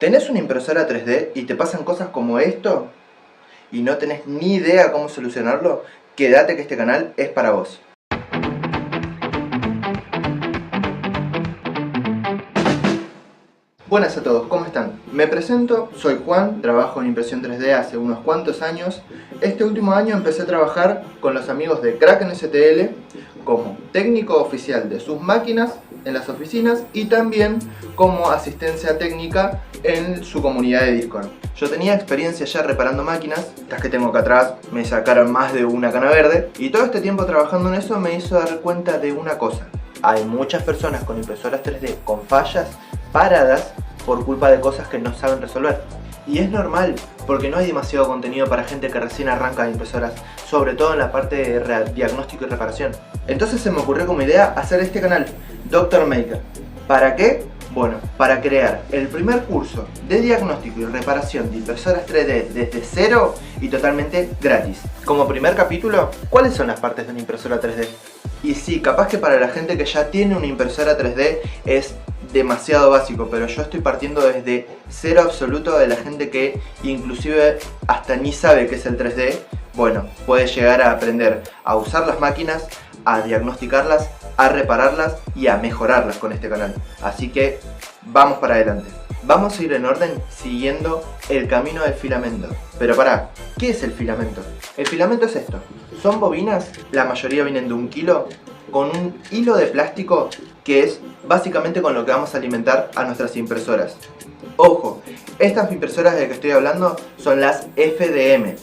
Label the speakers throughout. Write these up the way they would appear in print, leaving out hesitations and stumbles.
Speaker 1: ¿Tenés una impresora 3D y te pasan cosas como esto y no tenés ni idea cómo solucionarlo? Quédate que este canal es para vos. Buenas a todos, ¿cómo están? Me presento, soy Juan, trabajo en impresión 3D hace unos cuantos años. Este último año empecé a trabajar con los amigos de Kraken STL como técnico oficial de sus máquinas en las oficinas y también como asistencia técnica en su comunidad de Discord. Yo tenía experiencia ya reparando máquinas, estas que tengo acá atrás me sacaron más de una cana verde, y todo este tiempo trabajando en eso me hizo dar cuenta de una cosa: hay muchas personas con impresoras 3D con fallas paradas por culpa de cosas que no saben resolver. Y es normal, porque no hay demasiado contenido para gente que recién arranca de impresoras, sobre todo en la parte de diagnóstico y reparación. Entonces se me ocurrió como idea hacer este canal, Dr. Maker. ¿Para qué? Bueno, para crear el primer curso de diagnóstico y reparación de impresoras 3D desde cero y totalmente gratis. Como primer capítulo, ¿cuáles son las partes de una impresora 3D? Y sí, capaz que para la gente que ya tiene una impresora 3D es demasiado básico, pero yo estoy partiendo desde cero absoluto de la gente que inclusive hasta ni sabe qué es el 3D. Bueno, puede llegar a aprender a usar las máquinas, a diagnosticarlas, a repararlas y a mejorarlas con este canal. Así que vamos para adelante. Vamos a ir en orden siguiendo el camino del filamento. Pero pará, ¿qué es el filamento? El filamento es esto: son bobinas, la mayoría vienen de 1 kilo, con un hilo de plástico que es básicamente con lo que vamos a alimentar a nuestras impresoras. Ojo, estas impresoras de las que estoy hablando son las FDM.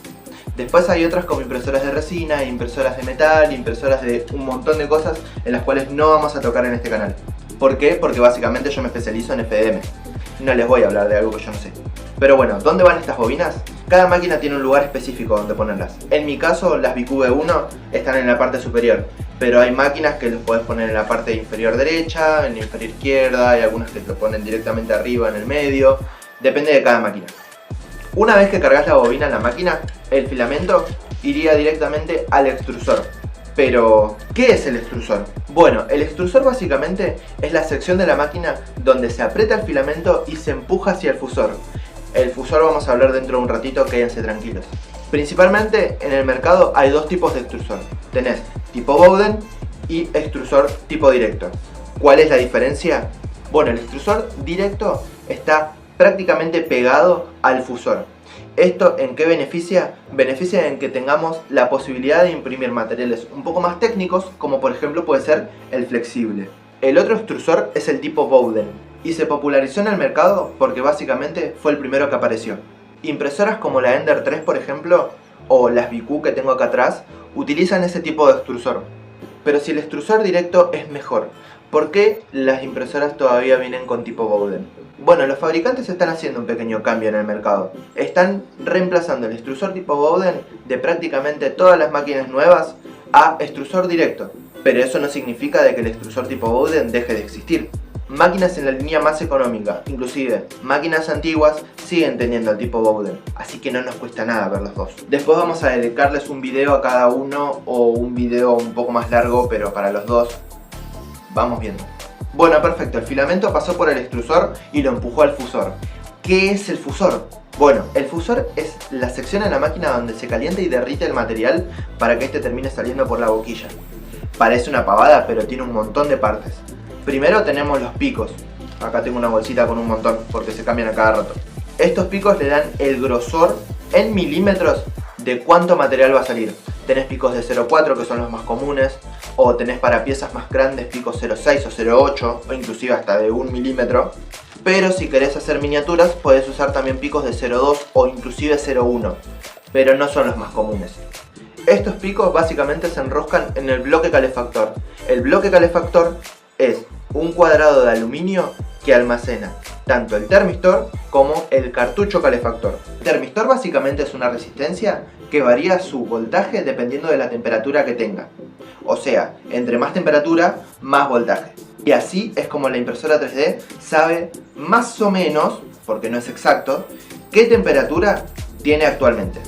Speaker 1: Después hay otras como impresoras de resina, impresoras de metal, impresoras de un montón de cosas en las cuales no vamos a tocar en este canal. ¿Por qué? Porque básicamente yo me especializo en FDM. No les voy a hablar de algo que yo no sé. Pero bueno, ¿dónde van estas bobinas? Cada máquina tiene un lugar específico donde ponerlas. En mi caso, las BQB1 están en la parte superior, pero hay máquinas que los podés poner en la parte inferior derecha, en la inferior izquierda, hay algunas que lo ponen directamente arriba en el medio. Depende de cada máquina. Una vez que cargas la bobina en la máquina, el filamento iría directamente al extrusor. Pero, ¿qué es el extrusor? Bueno, el extrusor básicamente es la sección de la máquina donde se aprieta el filamento y se empuja hacia el fusor. El fusor vamos a hablar dentro de un ratito, quédense tranquilos. Principalmente en el mercado hay dos tipos de extrusor. Tenés tipo Bowden y extrusor tipo directo. ¿Cuál es la diferencia? Bueno, el extrusor directo está prácticamente pegado al fusor. ¿Esto en qué beneficia? Beneficia en que tengamos la posibilidad de imprimir materiales un poco más técnicos, como por ejemplo puede ser el flexible. El otro extrusor es el tipo Bowden y se popularizó en el mercado porque básicamente fue el primero que apareció. Impresoras como la Ender 3, por ejemplo, o las BQ que tengo acá atrás, utilizan ese tipo de extrusor. Pero si el extrusor directo es mejor, ¿por qué las impresoras todavía vienen con tipo Bowden? Bueno, los fabricantes están haciendo un pequeño cambio en el mercado. Están reemplazando el extrusor tipo Bowden de prácticamente todas las máquinas nuevas a extrusor directo. Pero eso no significa de que el extrusor tipo Bowden deje de existir. Máquinas en la línea más económica, inclusive máquinas antiguas, siguen teniendo el tipo Bowden, así que no nos cuesta nada ver los dos. Después vamos a dedicarles un video a cada uno, o un video un poco más largo, pero para los dos vamos viendo. Bueno, perfecto, el filamento pasó por el extrusor y lo empujó al fusor. ¿Qué es el fusor? Bueno, el fusor es la sección en la máquina donde se calienta y derrite el material para que este termine saliendo por la boquilla. Parece una pavada, pero tiene un montón de partes. Primero tenemos los picos. Acá tengo una bolsita con un montón porque se cambian a cada rato. Estos picos le dan el grosor en milímetros de cuánto material va a salir. Tenés picos de 0,4 que son los más comunes, o tenés para piezas más grandes picos 0,6 o 0,8 o inclusive hasta de 1 milímetro. Pero si querés hacer miniaturas podés usar también picos de 0,2 o inclusive 0,1, pero no son los más comunes. Estos picos básicamente se enroscan en el bloque calefactor. El bloque calefactor es un cuadrado de aluminio que almacena tanto el termistor como el cartucho calefactor. El termistor básicamente es una resistencia que varía su voltaje dependiendo de la temperatura que tenga. O sea, entre más temperatura, más voltaje. Y así es como la impresora 3D sabe más o menos, porque no es exacto, qué temperatura tiene actualmente.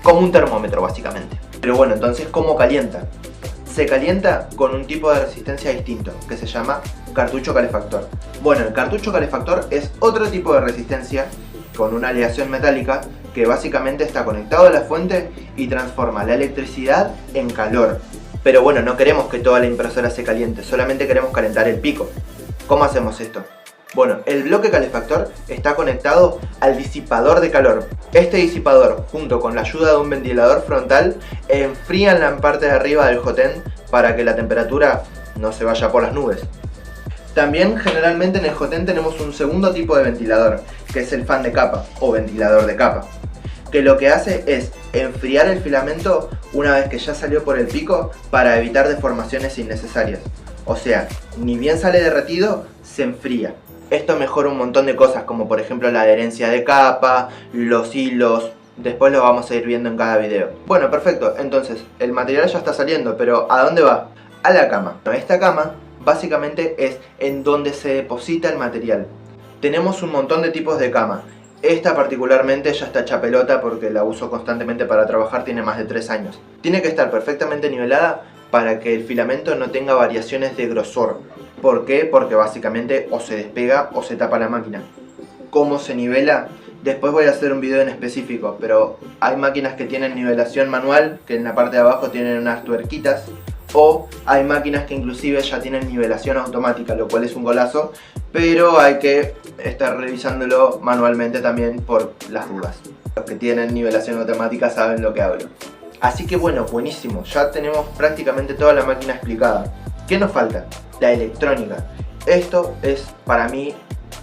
Speaker 1: Como un termómetro básicamente. Pero bueno, entonces, ¿cómo calienta? Se calienta con un tipo de resistencia distinto, que se llama cartucho calefactor. Bueno, el cartucho calefactor es otro tipo de resistencia con una aleación metálica que básicamente está conectado a la fuente y transforma la electricidad en calor. Pero bueno, no queremos que toda la impresora se caliente, solamente queremos calentar el pico. ¿Cómo hacemos esto? Bueno, el bloque calefactor está conectado al disipador de calor. Este disipador, junto con la ayuda de un ventilador frontal, enfrían la parte de arriba del hotend para que la temperatura no se vaya por las nubes. También generalmente en el hotend tenemos un segundo tipo de ventilador, que es el fan de capa o ventilador de capa, que lo que hace es enfriar el filamento una vez que ya salió por el pico para evitar deformaciones innecesarias. O sea, ni bien sale derretido, se enfría. Esto mejora un montón de cosas, como por ejemplo la adherencia de capa, los hilos. Después lo vamos a ir viendo en cada video. Bueno, perfecto, entonces el material ya está saliendo, pero ¿a dónde va? A la cama. Esta cama básicamente es en donde se deposita el material. Tenemos un montón de tipos de cama. Esta particularmente ya está hecha pelota porque la uso constantemente para trabajar, tiene más de 3 años. Tiene que estar perfectamente nivelada para que el filamento no tenga variaciones de grosor. ¿Por qué? Porque básicamente o se despega o se tapa la máquina. ¿Cómo se nivela? Después voy a hacer un video en específico, pero hay máquinas que tienen nivelación manual, que en la parte de abajo tienen unas tuerquitas, o hay máquinas que inclusive ya tienen nivelación automática, lo cual es un golazo, pero hay que estar revisándolo manualmente también por las dudas. Los que tienen nivelación automática saben lo que hablo. Así que bueno, buenísimo, ya tenemos prácticamente toda la máquina explicada. ¿Qué nos falta? La electrónica. Esto es para mí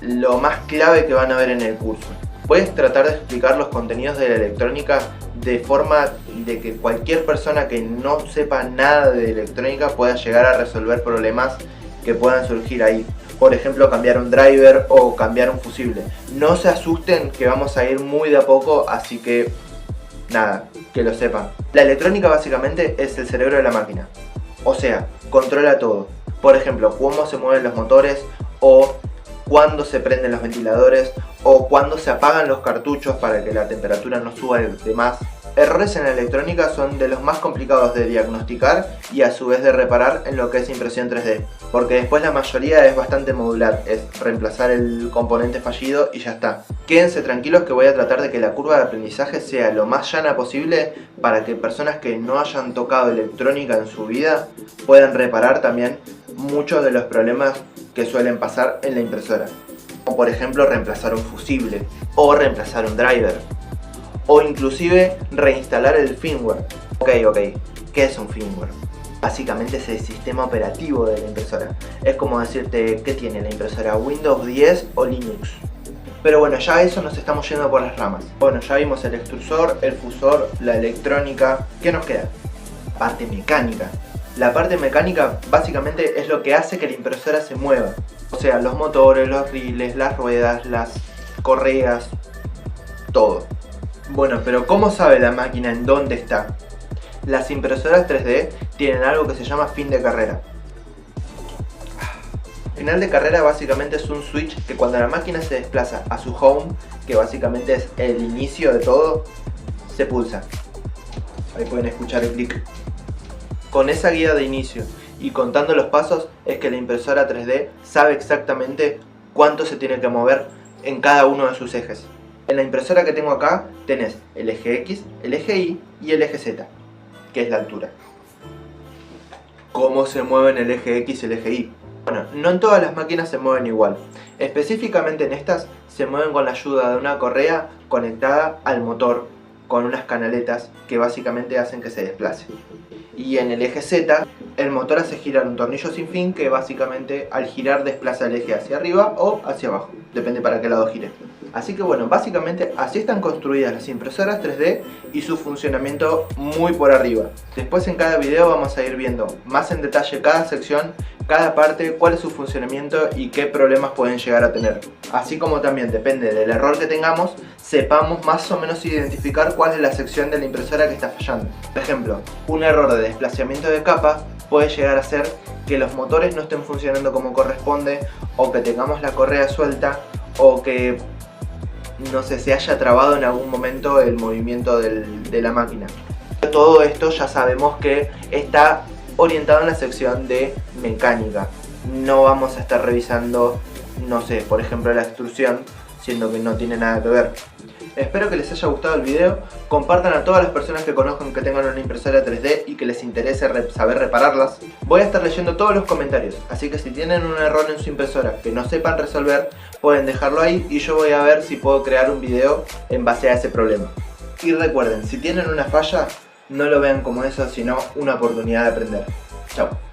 Speaker 1: lo más clave que van a ver en el curso. Voy a tratar de explicar los contenidos de la electrónica de forma de que cualquier persona que no sepa nada de electrónica pueda llegar a resolver problemas que puedan surgir ahí. Por ejemplo, cambiar un driver o cambiar un fusible. No se asusten que vamos a ir muy de a poco, así que nada, que lo sepan. La electrónica básicamente es el cerebro de la máquina. O sea, controla todo. Por ejemplo, cómo se mueven los motores, o cuándo se prenden los ventiladores, o cuándo se apagan los cartuchos para que la temperatura no suba de más. Errores en la electrónica son de los más complicados de diagnosticar y a su vez de reparar en lo que es impresión 3D, porque después la mayoría es bastante modular, es reemplazar el componente fallido y ya está. Quédense tranquilos que voy a tratar de que la curva de aprendizaje sea lo más llana posible para que personas que no hayan tocado electrónica en su vida puedan reparar también muchos de los problemas que suelen pasar en la impresora. Como por ejemplo reemplazar un fusible o reemplazar un driver, o inclusive reinstalar el firmware. Ok, ¿qué es un firmware? Básicamente es el sistema operativo de la impresora. Es como decirte qué tiene la impresora, Windows 10 o Linux. Pero bueno, ya eso nos estamos yendo por las ramas. Bueno, ya vimos el extrusor, el fusor, la electrónica. ¿Qué nos queda? Parte mecánica. La parte mecánica básicamente es lo que hace que la impresora se mueva. O sea, los motores, los rieles, las ruedas, las correas, todo. Bueno, pero ¿cómo sabe la máquina en dónde está? Las impresoras 3D tienen algo que se llama fin de carrera. Final de carrera básicamente es un switch que cuando la máquina se desplaza a su home, que básicamente es el inicio de todo, se pulsa. Ahí pueden escuchar el clic. Con esa guía de inicio y contando los pasos es que la impresora 3D sabe exactamente cuánto se tiene que mover en cada uno de sus ejes. En la impresora que tengo acá tenés el eje X, el eje Y y el eje Z, que es la altura. ¿Cómo se mueven el eje X y el eje Y? Bueno, no en todas las máquinas se mueven igual. Específicamente en estas se mueven con la ayuda de una correa conectada al motor con unas canaletas que básicamente hacen que se desplace. Y en el eje Z el motor hace girar un tornillo sin fin que básicamente al girar desplaza el eje hacia arriba o hacia abajo, depende para qué lado gire. Así que bueno, básicamente así están construidas las impresoras 3D y su funcionamiento muy por arriba. Después en cada video vamos a ir viendo más en detalle cada sección, cada parte, cuál es su funcionamiento y qué problemas pueden llegar a tener. Así como también depende del error que tengamos, sepamos más o menos identificar cuál es la sección de la impresora que está fallando. Por ejemplo, un error de desplazamiento de capa puede llegar a ser que los motores no estén funcionando como corresponde, o que tengamos la correa suelta, o que no sé, se haya trabado en algún momento el movimiento de la máquina. Todo esto ya sabemos que está orientado en la sección de mecánica. no vamos a estar revisando, no sé, por ejemplo la extrusión, siendo que no tiene nada que ver. Espero que les haya gustado el video, compartan a todas las personas que conozcan que tengan una impresora 3D y que les interese saber repararlas. Voy a estar leyendo todos los comentarios, así que si tienen un error en su impresora que no sepan resolver, pueden dejarlo ahí y yo voy a ver si puedo crear un video en base a ese problema. Y recuerden, si tienen una falla, no lo vean como eso, sino una oportunidad de aprender. Chao.